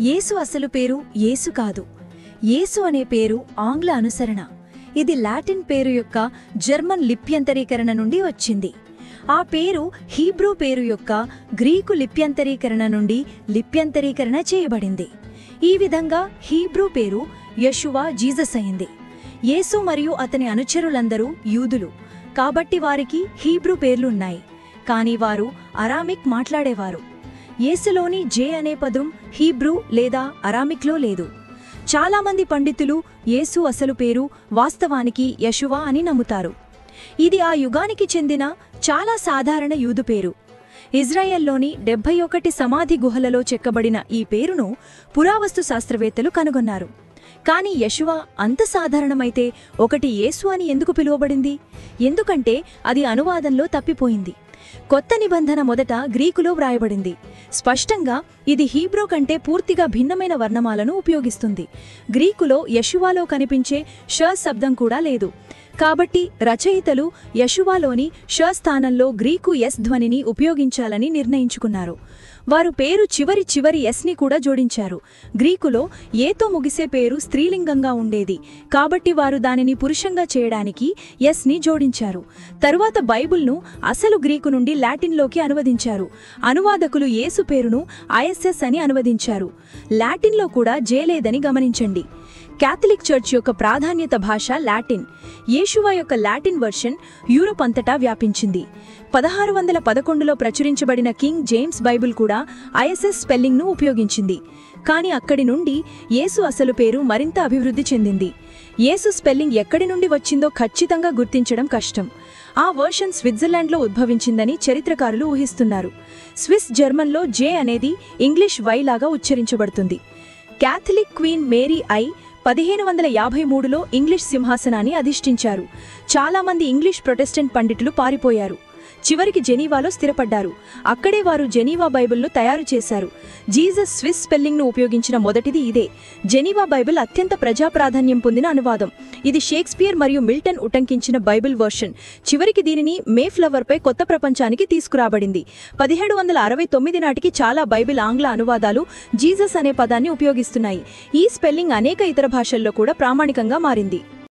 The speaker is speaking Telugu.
యేసు అసలు పేరు యేసు కాదు. యేసు అనే పేరు ఆంగ్ల అనుసరణ. ఇది లాటిన్ పేరు యొక్క జర్మన్ లిప్యంతరీకరణ నుండి వచ్చింది. ఆ పేరు హీబ్రూ పేరు యొక్క గ్రీకు లిప్యంతరీకరణ నుండి లిప్యంతరీకరణ చేయబడింది. ఈ విధంగా హీబ్రూ పేరు యెషువా జీసస్ అయింది. యేసు మరియు అతని అనుచరులందరూ యూదులు కాబట్టి వారికి హీబ్రూ పేర్లున్నాయి, కానీ వారు అరామిక్ మాట్లాడేవారు. యేసులోని జే అనే పదం హీబ్రూ లేదా అరామిక్లో లేదు. చాలామంది పండితులు యేసు అసలు పేరు వాస్తవానికి యెషువా అని నమ్ముతారు. ఇది ఆ యుగానికి చెందిన చాలా సాధారణ యూదు పేరు. ఇజ్రాయెల్లోని 71 సమాధి గుహలలో చెక్కబడిన ఈ పేరును పురావస్తు శాస్త్రవేత్తలు కనుగొన్నారు. కానీ యెషువా అంత సాధారణమైతే ఒకటి యేసు అని ఎందుకు పిలువబడింది? ఎందుకంటే అది అనువాదంలో తప్పిపోయింది. కొత్త నిబంధన మొదట గ్రీకులో వ్రాయబడింది. స్పష్టంగా ఇది హీబ్రూ కంటే పూర్తిగా భిన్నమైన వర్ణమాలను ఉపయోగిస్తుంది. గ్రీకులో యెషువాలో కనిపించే ష శబ్దం కూడా లేదు. కాబట్టి రచయితలు యెషువాలోని ష స్థానంలో గ్రీకు ఎస్ ధ్వనిని ఉపయోగించాలని నిర్ణయించుకున్నారు. వారు పేరు చివరి ఎస్ని కూడా జోడించారు. గ్రీకులో ఏతో ముగిసే పేరు స్త్రీలింగంగా ఉండేది, కాబట్టి వారు దానిని పురుషంగా చేయడానికి ఎస్ని జోడించారు. తరువాత బైబిల్ను అసలు గ్రీకు నుండి లాటిన్లోకి అనువదించారు. అనువాదకులు యేసు పేరును ఐఎస్ఎస్ అని అనువదించారు. లాటిన్లో కూడా జే లేదని గమనించండి. క్యాథలిక్ చర్చ్ యొక్క ప్రాధాన్యత భాష లాటిన్. యేషువా యొక్క లాటిన్ వర్షన్ యూరోప్ అంతటా వ్యాపించింది. 1611లో ప్రచురించబడిన కింగ్ జేమ్స్ బైబిల్ కూడా ఐఎస్ఎస్ స్పెల్లింగ్ను ఉపయోగించింది. కానీ అక్కడి నుండి యేసు అసలు పేరు మరింత అభివృద్ధి చెందింది. యేసు స్పెల్లింగ్ ఎక్కడి నుండి వచ్చిందో ఖచ్చితంగా గుర్తించడం కష్టం. ఆ వర్షన్ స్విట్జర్లాండ్లో ఉద్భవించిందని చరిత్రకారులు ఊహిస్తున్నారు. స్విస్ జర్మన్లో జే అనేది ఇంగ్లీష్ వై లాగా ఉచ్చరించబడుతుంది. క్యాథలిక్ క్వీన్ మేరీ ఐ 1553లో ఇంగ్లీష్ సింహాసనాన్ని అధిష్ఠించారు. చాలామంది ఇంగ్లీష్ ప్రొటెస్టెంట్ పండితులు పారిపోయారు. చివరికి జెనీవాలో స్థిరపడ్డారు. అక్కడే వారు జెనీవా బైబిల్ను తయారు చేశారు. జీసస్ స్విస్ స్పెల్లింగ్ను ఉపయోగించిన మొదటిది ఇదే. జెనీవా బైబిల్ అత్యంత ప్రజాప్రాధాన్యం పొందిన అనువాదం. ఇది షేక్స్పియర్ మరియు మిల్టన్ ఉటంకించిన బైబిల్ వర్షన్. చివరికి దీనిని మేఫ్లవర్పై కొత్త ప్రపంచానికి తీసుకురాబడింది. 1769 నాటికి చాలా బైబిల్ ఆంగ్ల అనువాదాలు జీసస్ అనే పదాన్ని ఉపయోగిస్తున్నాయి. ఈ స్పెల్లింగ్ అనేక ఇతర భాషల్లో కూడా ప్రామాణికంగా మారింది.